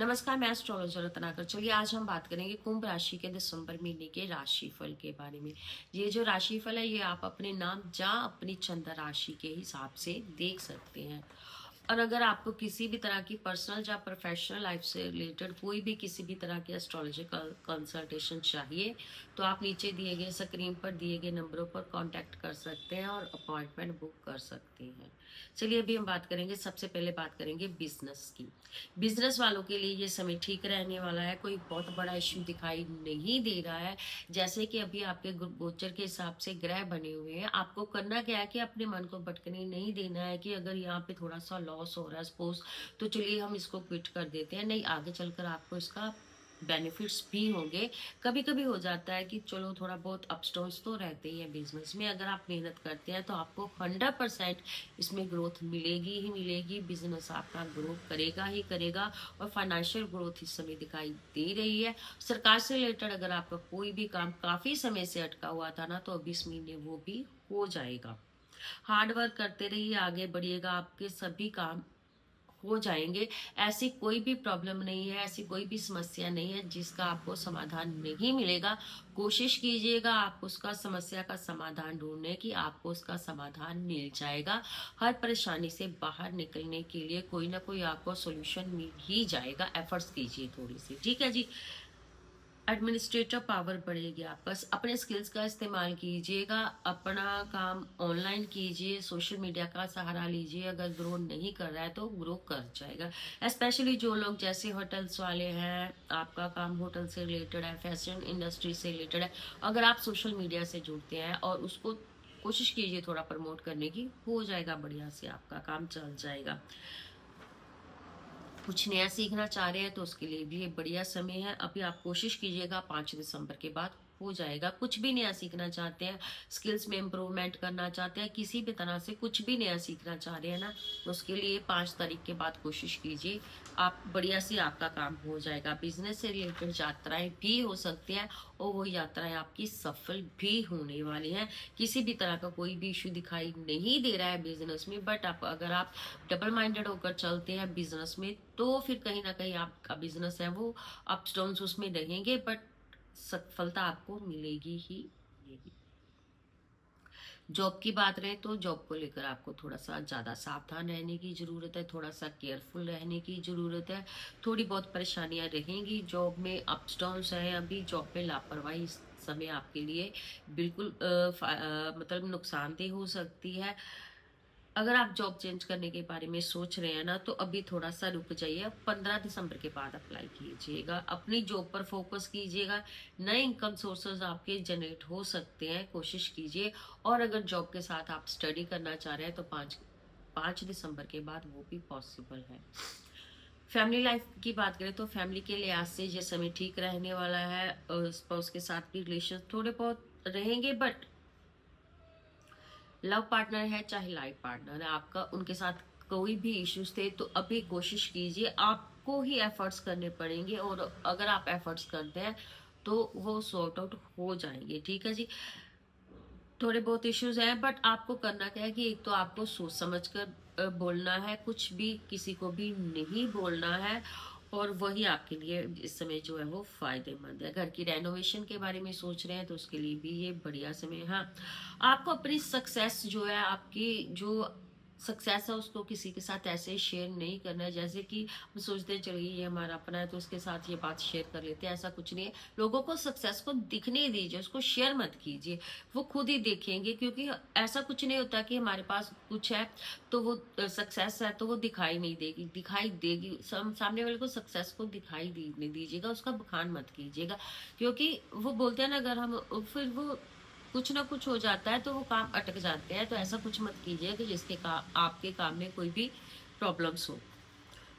नमस्कार, मैं एस्ट्रोलॉजर रत्नाकर। चलिए आज हम बात करेंगे कुंभ राशि के दिसंबर महीने के राशिफल के बारे में। ये जो राशिफल है ये आप अपने नाम या अपनी चंद्र राशि के हिसाब से देख सकते हैं। और अगर आपको किसी भी तरह की पर्सनल या प्रोफेशनल लाइफ से रिलेटेड कोई भी किसी भी तरह की एस्ट्रोलॉजिकल कंसल्टेशन चाहिए तो आप नीचे दिए गए स्क्रीन पर दिए गए नंबरों पर कांटेक्ट कर सकते हैं और अपॉइंटमेंट बुक कर सकते हैं। चलिए अभी हम बात करेंगे, सबसे पहले बात करेंगे बिजनेस की। बिजनेस वालों के लिए ये समय ठीक रहने वाला है, कोई बहुत बड़ा इश्यू दिखाई नहीं दे रहा है। जैसे कि अभी आपके गोचर के हिसाब से ग्रह बने हुए हैं, आपको करना क्या है कि अपने मन को भटकने नहीं देना है कि अगर यहाँ पे थोड़ा सा लॉस हो रहा है सपोज, तो चलिए हम इसको क्विट कर देते हैं। नहीं, आगे चलकर आपको इसका बेनिफिट्स भी होंगे। कभी कभी हो जाता है कि चलो थोड़ा बहुत अप्स डाउन्स तो रहते ही है बिजनेस में, अगर आप मेहनत करते हैं तो आपको 100% इसमें ग्रोथ मिलेगी ही मिलेगी। बिजनेस आपका ग्रो करेगा ही करेगा और फाइनेंशियल ग्रोथ इस समय दिखाई दे रही है। सरकार से रिलेटेड अगर आपका कोई भी काम काफी समय से अटका हुआ था ना, तो अब इस महीने वो भी हो जाएगा। हार्ड वर्क करते रहिए, आगे बढ़िएगा, आपके सभी काम हो जाएंगे। ऐसी कोई भी प्रॉब्लम नहीं है, ऐसी कोई भी समस्या नहीं है जिसका आपको समाधान नहीं मिलेगा। कोशिश कीजिएगा आप उसका समस्या का समाधान ढूंढने की, आपको उसका समाधान मिल जाएगा। हर परेशानी से बाहर निकलने के लिए कोई ना कोई आपको सॉल्यूशन मिल ही जाएगा। एफर्ट्स कीजिए थोड़ी सी, ठीक है जी। एडमिनिस्ट्रेटर पावर बढ़ेगी आपका, अपने स्किल्स का इस्तेमाल कीजिएगा, अपना काम ऑनलाइन कीजिए, सोशल मीडिया का सहारा लीजिए। अगर ग्रो नहीं कर रहा है तो ग्रो कर जाएगा। स्पेशली जो लोग जैसे होटल्स वाले हैं, आपका काम होटल से रिलेटेड है, फैशन इंडस्ट्री से रिलेटेड है, अगर आप सोशल मीडिया से जुड़ते हैं और उसको कोशिश कीजिए थोड़ा प्रमोट करने की, हो जाएगा, बढ़िया से आपका काम चल जाएगा। कुछ नया सीखना चाह रहे हैं तो उसके लिए भी ये बढ़िया समय है। अभी आप कोशिश कीजिएगा, 5 दिसंबर के बाद हो जाएगा। कुछ भी नया सीखना चाहते हैं, स्किल्स में इम्प्रूवमेंट करना चाहते हैं, किसी भी तरह से कुछ भी नया सीखना चाह रहे हैं ना, तो उसके लिए 5 तारीख के बाद कोशिश कीजिए, आप बढ़िया से आपका काम हो जाएगा। बिजनेस से रिलेटेड यात्राएं भी हो सकती हैं और वो यात्राएं आपकी सफल भी होने वाली हैं। किसी भी तरह का कोई भी इश्यू दिखाई नहीं दे रहा है बिजनेस में, बट आप अगर आप डबल माइंडेड होकर चलते हैं बिजनेस में तो फिर कहीं ना कहीं आपका बिजनेस है वो अप्स डाउन्स उसमें रहेंगे, बट सफलता आपको मिलेगी ही मिलेगी। जॉब की बात रहे तो जॉब को लेकर आपको थोड़ा सा ज्यादा सावधान रहने की जरूरत है, थोड़ा सा केयरफुल रहने की जरूरत है। थोड़ी बहुत परेशानियां रहेंगी जॉब में, अप्स डाउन्स है, अभी जॉब में लापरवाही इस समय आपके लिए बिल्कुल मतलब नुकसानदेह हो सकती है। अगर आप जॉब चेंज करने के बारे में सोच रहे हैं ना, तो अभी थोड़ा सा रुक जाइए, 15 दिसंबर के बाद अप्लाई कीजिएगा, अपनी जॉब पर फोकस कीजिएगा। नए इनकम सोर्सेज आपके जनरेट हो सकते हैं, कोशिश कीजिए। और अगर जॉब के साथ आप स्टडी करना चाह रहे हैं तो 5 दिसंबर के बाद वो भी पॉसिबल है। फैमिली लाइफ की बात करें तो फैमिली के लिहाज से ये समय ठीक रहने वाला है, और स्पाउस के साथ भी रिलेशन थोड़े बहुत रहेंगे, बट लव पार्टनर है चाहे लाइफ पार्टनर है आपका, उनके साथ कोई भी इश्यूज थे तो अभी कोशिश कीजिए, आपको ही एफर्ट्स करने पड़ेंगे, और अगर आप एफर्ट्स करते हैं तो वो सॉर्ट आउट हो जाएंगे, ठीक है जी। थोड़े बहुत इश्यूज हैं, बट आपको करना क्या है कि एक तो आपको सोच समझ कर बोलना है, कुछ भी किसी को भी नहीं बोलना है, और वही आपके लिए इस समय जो है वो फायदेमंद है। घर की रेनोवेशन के बारे में सोच रहे हैं तो उसके लिए भी ये बढ़िया समय है। हाँ, आपको अपनी सक्सेस जो है, आपकी जो सक्सेस है उसको किसी के साथ ऐसे शेयर नहीं करना है जैसे कि हम सोचते हैं चलिए ये हमारा अपना है तो उसके साथ ये बात शेयर कर लेते हैं, ऐसा कुछ नहीं है। लोगों को सक्सेस को दिखने दीजिए, उसको शेयर मत कीजिए, वो खुद ही देखेंगे। क्योंकि ऐसा कुछ नहीं होता कि हमारे पास कुछ है तो वो सक्सेस है तो वो दिखाई नहीं देगी, दिखाई देगी। सामने वाले को सक्सेस को दिखाई देने दीजिएगा, उसका बखान मत कीजिएगा। क्योंकि वो बोलते हैं ना, अगर हम फिर वो कुछ ना कुछ हो जाता है तो वो काम अटक जाते हैं। तो ऐसा कुछ मत कीजिए कि जिसके आपके काम में कोई भी प्रॉब्लम्स हो।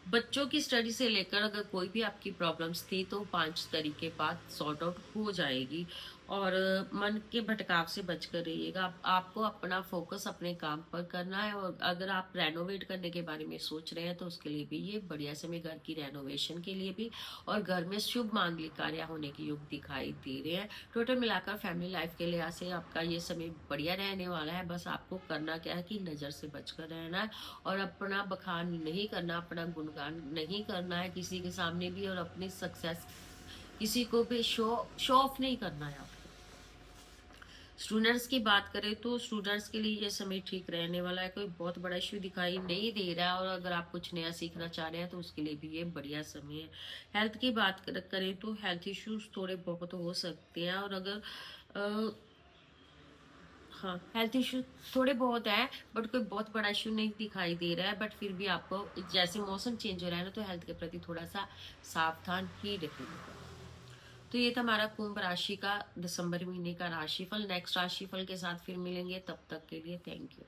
बच्चों की स्टडी से लेकर अगर कोई भी आपकी प्रॉब्लम्स थी तो 5 तरीके बाद सॉर्ट आउट हो जाएगी। और मन के भटकाव से बचकर रहिएगा। आपको अपना फोकस अपने काम पर करना है, और अगर आप रेनोवेट करने के बारे में सोच रहे हैं तो उसके लिए भी ये बढ़िया समय, घर की रेनोवेशन के लिए भी, और घर में शुभ मांगलिक कार्य होने के योग दिखाई दे रहे हैं। टोटल मिलाकर फैमिली लाइफ के लिहाज से आपका ये समय बढ़िया रहने वाला है। बस आपको करना क्या है कि नज़र से बचकर रहना है, और अपना बखान नहीं करना, अपना गुणगान नहीं करना है किसी के सामने भी, और अपनी सक्सेस किसी को भी शो ऑफ नहीं करना है आपको। स्टूडेंट्स की बात करें तो स्टूडेंट्स के लिए ये समय ठीक रहने वाला है, कोई बहुत बड़ा इश्यू दिखाई नहीं दे रहा है, और अगर आप कुछ नया सीखना चाह रहे हैं तो उसके लिए भी ये बढ़िया समय है। हेल्थ की बात करें तो हेल्थ इश्यूज थोड़े बहुत हो सकते हैं, और अगर हाँ, हेल्थ इशू थोड़े बहुत है, बट कोई बहुत बड़ा इशू नहीं दिखाई दे रहा है। बट फिर भी आपको, जैसे मौसम चेंज हो रहा है ना, तो हेल्थ के प्रति थोड़ा सा सावधान ही रखिएगा। तो ये था हमारा कुंभ राशि का दिसंबर महीने का राशिफल। नेक्स्ट राशिफल के साथ फिर मिलेंगे, तब तक के लिए थैंक यू।